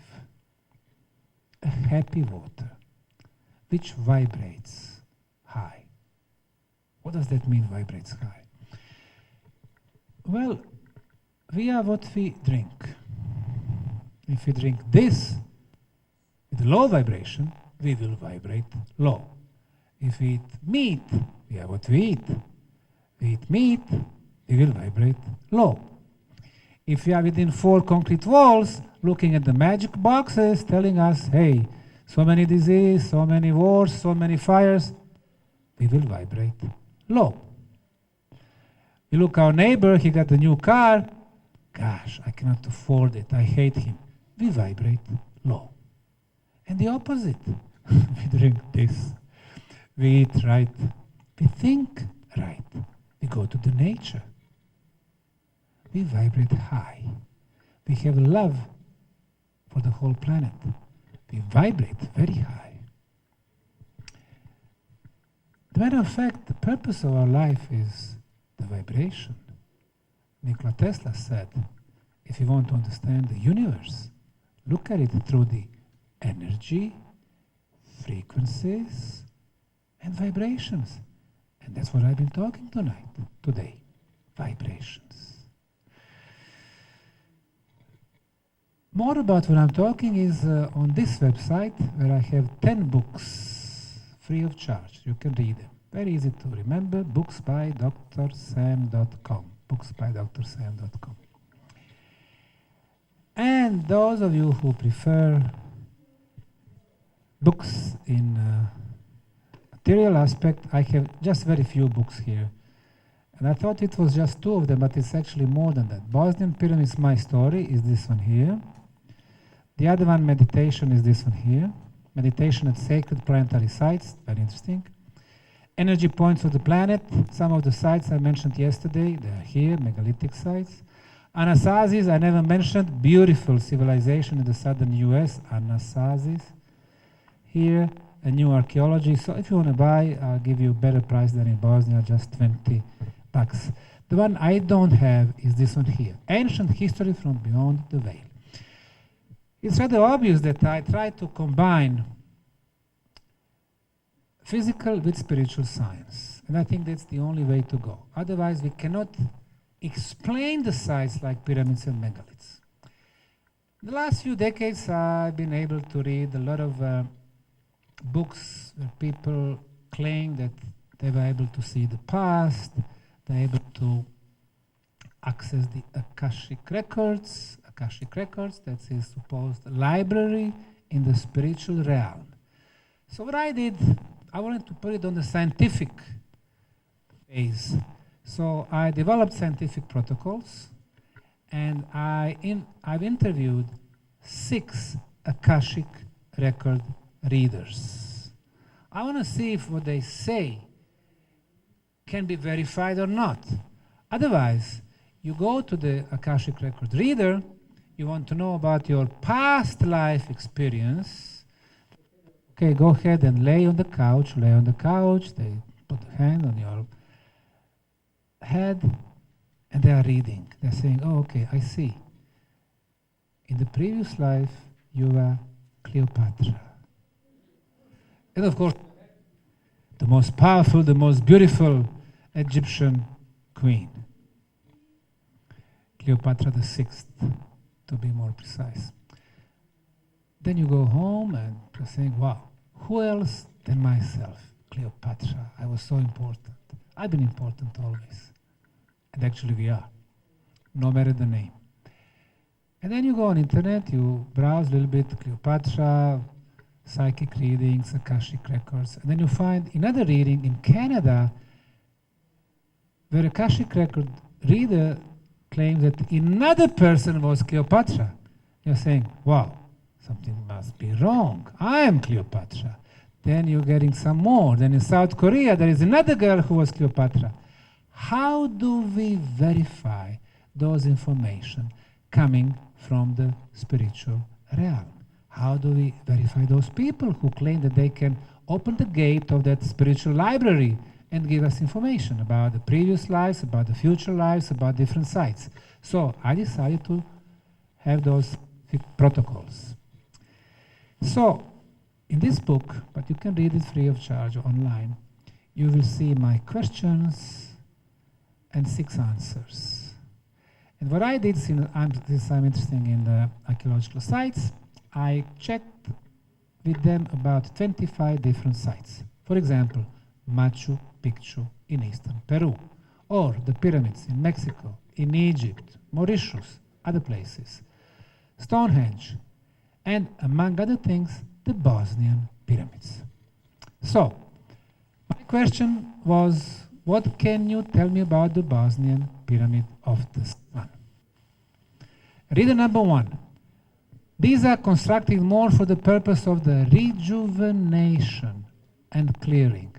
A happy water, which vibrates high. What does that mean, vibrates high? Well, we are what we drink. If we drink this with low vibration, we will vibrate low. If we eat meat, we are what we eat. We eat meat, we will vibrate low. If we are within 4 concrete walls, looking at the magic boxes, telling us, hey, so many disease, so many wars, so many fires, we will vibrate low. We look our neighbor, he got a new car, gosh, I cannot afford it, I hate him. We vibrate low. And the opposite, we drink this, we eat right, we think right, we go to the nature. We vibrate high. We have love for the whole planet. We vibrate very high. As a matter of fact, the purpose of our life is the vibration. Nikola Tesla said, if you want to understand the universe, look at it through the energy, frequencies, and vibrations. And that's what I've been talking today, vibrations. More about what I'm talking is on this website, where I have 10 books free of charge. You can read them. Very easy to remember, booksbydrsam.com. booksbydrsam.com. And those of you who prefer books in material aspect, I have just very few books here. And I thought it was just 2 of them, but it's actually more than that. Bosnian Pyramids, My Story, is this one here. The other one, Meditation, is this one here. Meditation at Sacred Planetary Sites, very interesting. Energy Points of the Planet, some of the sites I mentioned yesterday, they are here, megalithic sites. Anasazis, I never mentioned, beautiful civilization in the southern US, Anasazis. Here, a new archaeology. So if you want to buy, I'll give you a better price than in Bosnia, just $20. The one I don't have is this one here, Ancient History from Beyond the Veil. It's rather obvious that I try to combine physical with spiritual science. And I think that's the only way to go. Otherwise, we cannot explain the sites like pyramids and megaliths. The last few decades, I've been able to read a lot of books where people claim that they were able to see the past, they're able to access the Akashic records. Akashic records, that's his supposed library in the spiritual realm. So what I did, I wanted to put it on the scientific phase. So I developed scientific protocols, and I've interviewed 6 Akashic record readers. I want to see if what they say can be verified or not. Otherwise, you go to the Akashic record reader, you want to know about your past life experience. Okay, go ahead and lay on the couch, they put a hand on your head, and they are reading. They're saying, oh, okay, I see. In the previous life, you were Cleopatra. And of course, the most powerful, the most beautiful Egyptian queen. Cleopatra the 6th, to be more precise. Then you go home and you're saying, wow, who else than myself? Cleopatra, I was so important. I've been important always. And actually we are, no matter the name. And then you go on internet, you browse a little bit, Cleopatra, psychic readings, Akashic records, and then you find another reading in Canada where Akashic record reader claims that another person was Cleopatra. You're saying, wow, something must be wrong. I am Cleopatra. Then you're getting some more. Then in South Korea, there is another girl who was Cleopatra. How do we verify those information coming from the spiritual realm? How do we verify those people who claim that they can open the gate of that spiritual library and give us information about the previous lives, about the future lives, about different sites. So I decided to have those protocols. So in this book, but you can read it free of charge online, you will see my questions and 6 answers. And what I did, since I'm interested in the archaeological sites, I checked with them about 25 different sites. For example, Machu Picchu in eastern Peru, or the pyramids in Mexico, in Egypt, Mauritius, other places, Stonehenge, and among other things, the Bosnian pyramids. So, my question was, what can you tell me about the Bosnian pyramid of the sun? Reader number 1. These are constructed more for the purpose of the rejuvenation and clearing,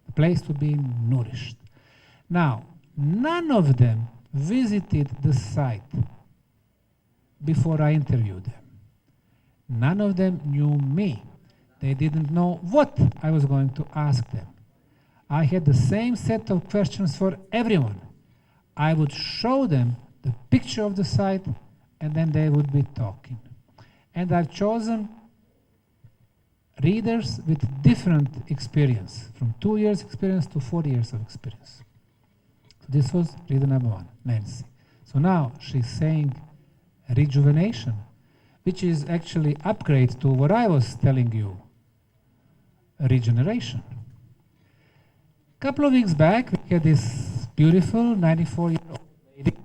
the place to be nourished. Now, none of them visited the site before I interviewed them. None of them knew me. They didn't know what I was going to ask them. I had the same set of questions for everyone. I would show them the picture of the site, and then they would be talking. And I've chosen readers with different experience, from 2 years experience to 4 years of experience. So this was reader number 1, Nancy. So now she's saying rejuvenation, which is actually upgrade to what I was telling you, regeneration. A couple of weeks back, we had this beautiful 94-year-old lady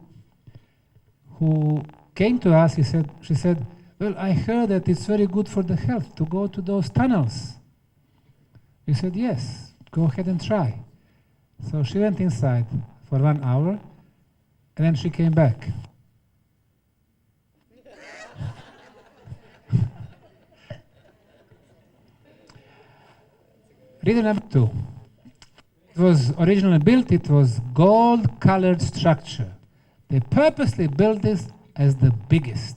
who came to us. She said, well, I heard that it's very good for the health to go to those tunnels. We said, yes, go ahead and try. So she went inside for 1 hour, and then she came back. Reader number 2. It was originally built, it was gold-colored structure. They purposely built this as the biggest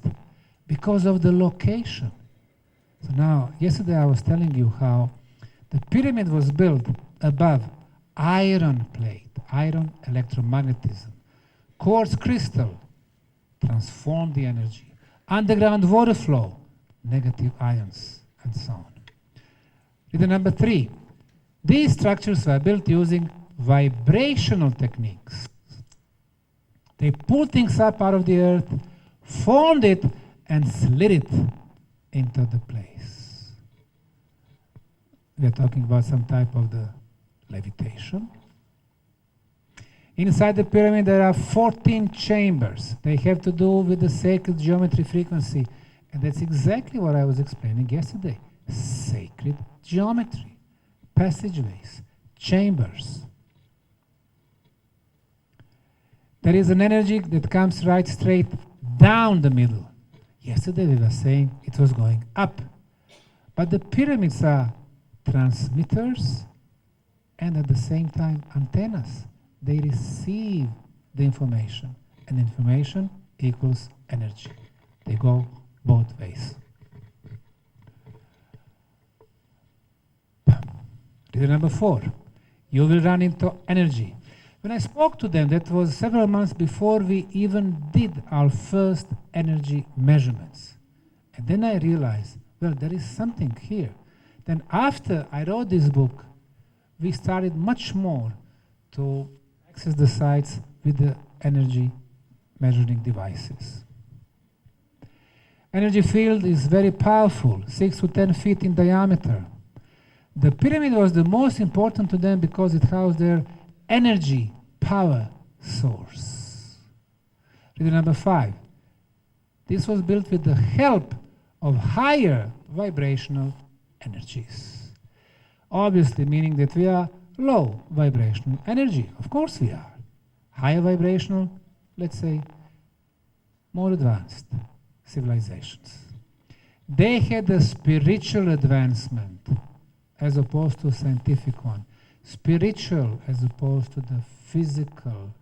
because of the location. So now, yesterday I was telling you how the pyramid was built above iron plate, iron electromagnetism, quartz crystal, transform the energy, underground water flow, negative ions, and so on. Reader number 3. These structures were built using vibrational techniques. They pulled things up out of the earth, formed it, and slid it into the place. We are talking about some type of the levitation. Inside the pyramid there are 14 chambers. They have to do with the sacred geometry frequency. And that's exactly what I was explaining yesterday. Sacred geometry, passageways, chambers. There is an energy that comes right straight down the middle. Yesterday we were saying it was going up. But the pyramids are transmitters and at the same time antennas. They receive the information, and information equals energy. They go both ways. Reader number 4. You will run into energy. When I spoke to them, that was several months before we even did our first energy measurements. And then I realized, well, there is something here. Then after I wrote this book, we started much more to access the sites with the energy measuring devices. Energy field is very powerful, 6 to 10 feet in diameter. The pyramid was the most important to them because it housed their energy power source. Reader number 5. This was built with the help of higher vibrational energies. Obviously, meaning that we are low vibrational energy. Of course we are. Higher vibrational, let's say, more advanced civilizations. They had a spiritual advancement as opposed to a scientific one. Spiritual as opposed to the physical.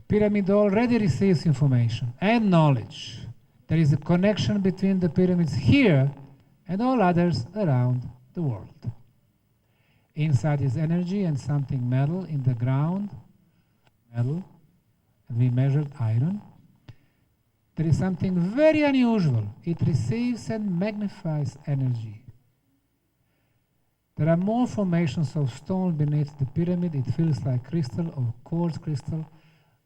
Pyramid already receives information and knowledge. There is a connection between the pyramids here and all others around the world. Inside is energy and something metal in the ground, metal, and we measured iron. There is something very unusual. It receives and magnifies energy. There are more formations of stone beneath the pyramid. It feels like crystal or quartz crystal.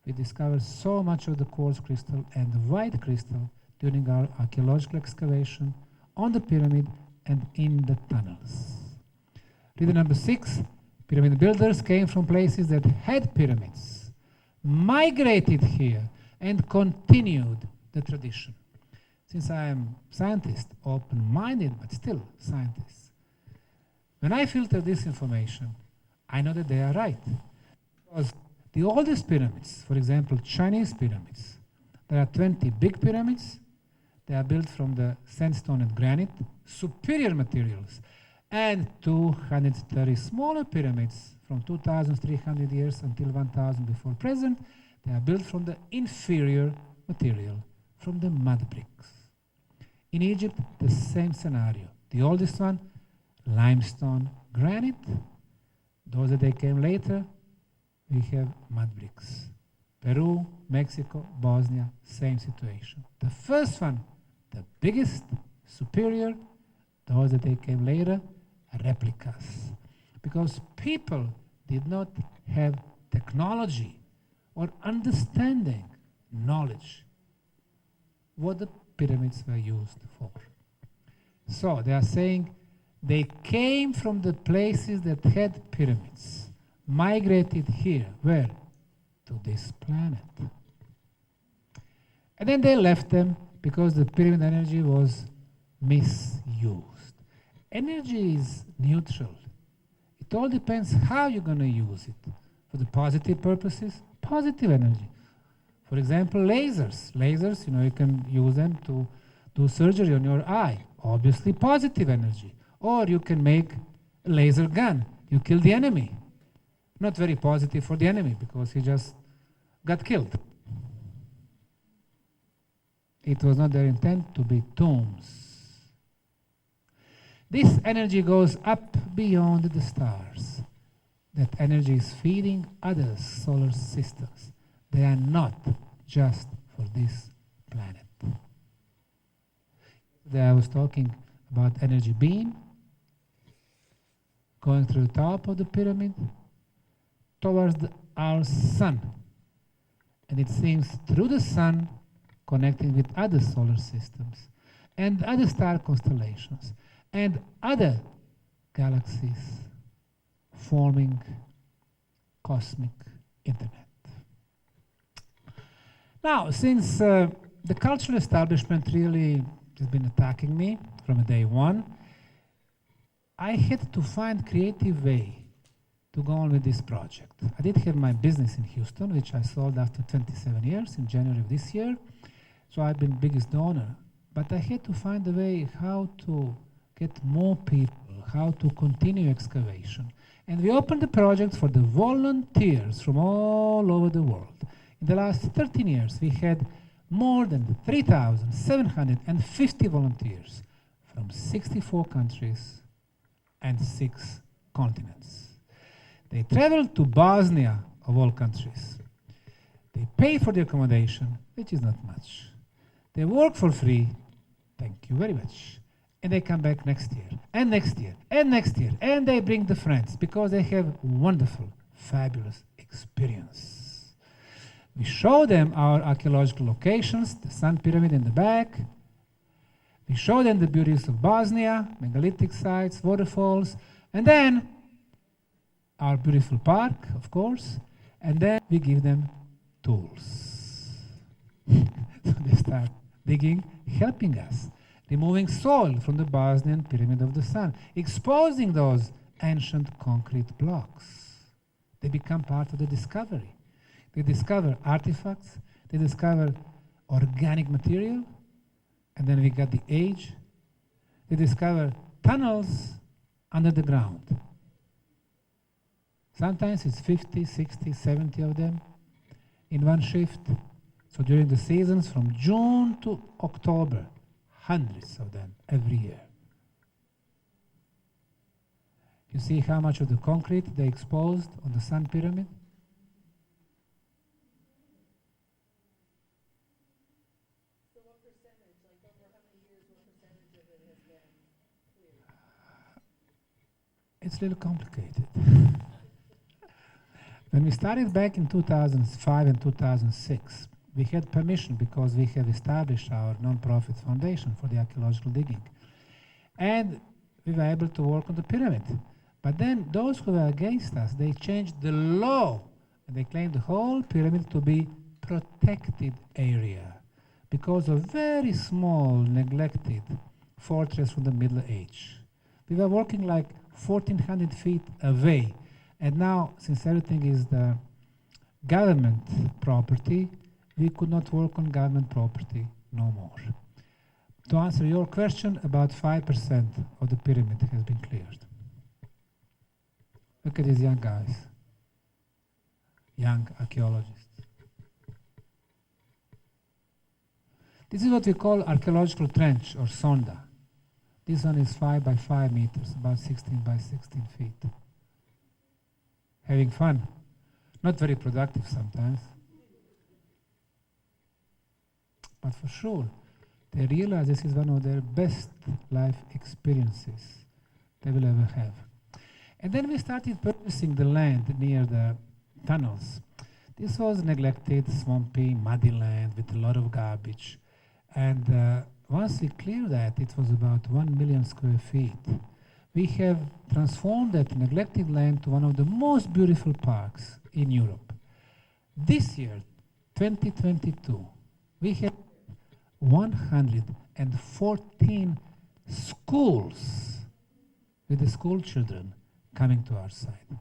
We discovered so much of the quartz crystal and white crystal during our archaeological excavation on the pyramid and in the tunnels. Reader number 6, pyramid builders came from places that had pyramids, migrated here, and continued the tradition. Since I am scientist, open-minded, but still scientist, when I filter this information, I know that they are right. Because the oldest pyramids, for example, Chinese pyramids, there are 20 big pyramids. They are built from the sandstone and granite, superior materials, and 230 smaller pyramids from 2,300 years until 1,000 before present. They are built from the inferior material, from the mud bricks. In Egypt, the same scenario. The oldest one, limestone, granite. Those that they came later, we have mud bricks. Peru, Mexico, Bosnia, same situation. The first one, the biggest, superior. Those that they came later, replicas. Because people did not have technology or understanding, knowledge, what the pyramids were used for. So they are saying they came from the places that had pyramids, migrated here, where? To this planet. And then they left them because the pyramid energy was misused. Energy is neutral. It all depends how you're going to use it. For the positive purposes, positive energy. For example, lasers. Lasers, you can use them to do surgery on your eye. Obviously positive energy. Or you can make a laser gun. You kill the enemy. Not very positive for the enemy because he just got killed. It was not their intent to be tombs. This energy goes up beyond the stars. That energy is feeding other solar systems. They are not just for this planet. Today I was talking about energy beam going through the top of the pyramid towards our sun. And it seems through the sun connecting with other solar systems and other star constellations and other galaxies forming cosmic internet. Now, since the cultural establishment really has been attacking me from day one, I had to find creative way to go on with this project. I did have my business in Houston, which I sold after 27 years in January of this year. So I've been biggest donor. But I had to find a way how to get more people, how to continue excavation. And we opened the project for the volunteers from all over the world. In the last 13 years, we had more than 3,750 volunteers from 64 countries and 6 continents. They traveled to Bosnia, of all countries. They pay for the accommodation, which is not much. They work for free, thank you very much. And they come back next year, and next year, and next year, and they bring the friends because they have wonderful, fabulous experience. We show them our archaeological locations, the Sun Pyramid in the back. We show them the beauties of Bosnia, megalithic sites, waterfalls, and then our beautiful park, of course, and then we give them tools. So they start digging, helping us, removing soil from the Bosnian Pyramid of the Sun, exposing those ancient concrete blocks. They become part of the discovery. They discover artifacts, they discover organic material, and then we got the age. They discover tunnels under the ground. Sometimes it's 50, 60, 70 of them in one shift. So during the seasons from June to October, hundreds of them every year. You see how much of the concrete they exposed on the Sun Pyramid? It's a little complicated. When we started back in 2005 and 2006, we had permission because we have established our non-profit foundation for the archaeological digging. And we were able to work on the pyramid. But then those who were against us, they changed the law and they claimed the whole pyramid to be protected area because of very small, neglected fortress from the Middle Age. We were working like 1,400 feet away. And now, since everything is the government property, we could not work on government property no more. To answer your question, about 5% of the pyramid has been cleared. Look at these young guys, young archaeologists. This is what we call archaeological trench or sonda. This one is 5 by 5 meters, about 16 by 16 feet. Having fun. Not very productive sometimes. But for sure, they realize this is one of their best life experiences they will ever have. And then we started purchasing the land near the tunnels. This was neglected, swampy, muddy land with a lot of garbage. And once we cleared that, it was about 1 million square feet. We have transformed that neglected land to one of the most beautiful parks in Europe. This year, 2022, we have 114 schools with the school children coming to our site.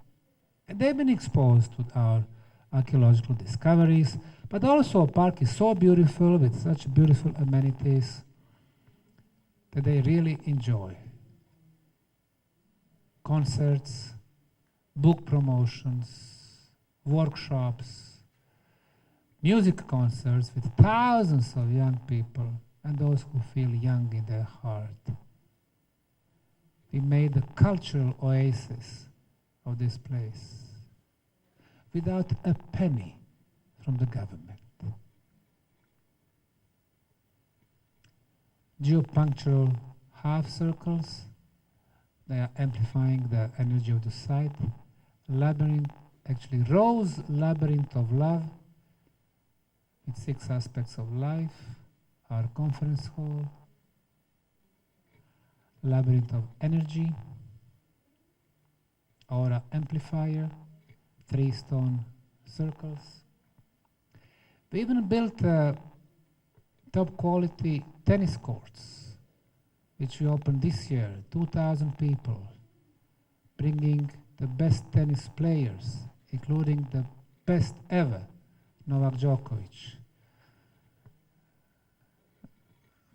And they've been exposed to our archaeological discoveries, but also the park is so beautiful with such beautiful amenities that they really enjoy. Concerts, book promotions, workshops, music concerts with thousands of young people and those who feel young in their heart. We made a cultural oasis of this place without a penny from the government. Geopunctural half circles, they are amplifying the energy of the site. Labyrinth, actually rose labyrinth of love with 6 aspects of life, our conference hall, labyrinth of energy, aura amplifier, 3 stone circles. We even built top quality tennis courts, which we opened this year, 2,000 people, bringing the best tennis players, including the best ever, Novak Djokovic.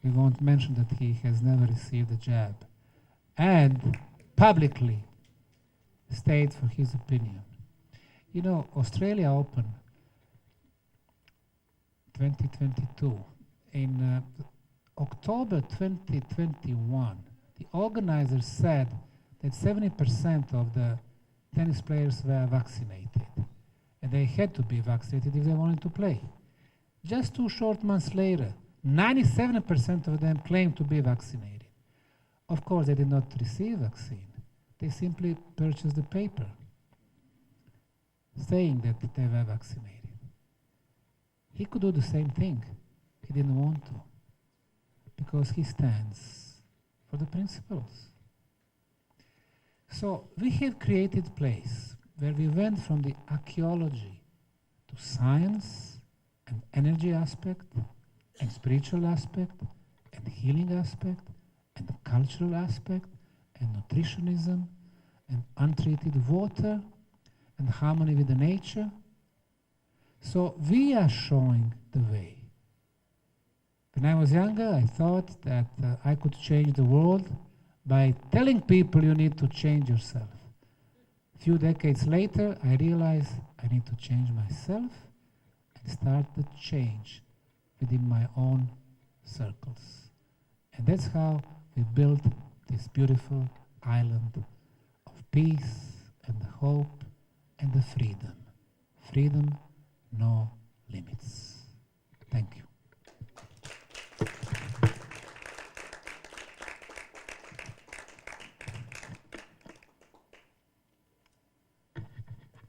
We won't mention that he has never received a jab, and publicly stated for his opinion. You know, Australia Open 2022, in October 2021, the organizers said that 70% of the tennis players were vaccinated, and they had to be vaccinated if they wanted to play. Just 2 short months later, 97% of them claimed to be vaccinated. Of course, they did not receive vaccine. They simply purchased the paper saying that they were vaccinated. He could do the same thing. He didn't want to, because he stands for the principles. So we have created a place where we went from the archaeology to science and energy aspect and spiritual aspect and healing aspect and cultural aspect and nutritionism and untreated water and harmony with the nature. So we are showing the way. When I was younger, I thought that I could change the world by telling people you need to change yourself. A few decades later, I realized I need to change myself and start the change within my own circles. And that's how we built this beautiful island of peace and the hope and the freedom. Freedom, no limits. Thank you.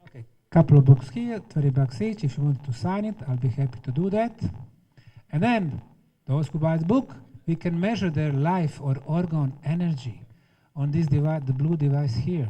Okay, couple of books here, $20 each. If you want to sign it, I'll be happy to do that. And then, those who buy the book, we can measure their life or organ energy on this device, the blue device here.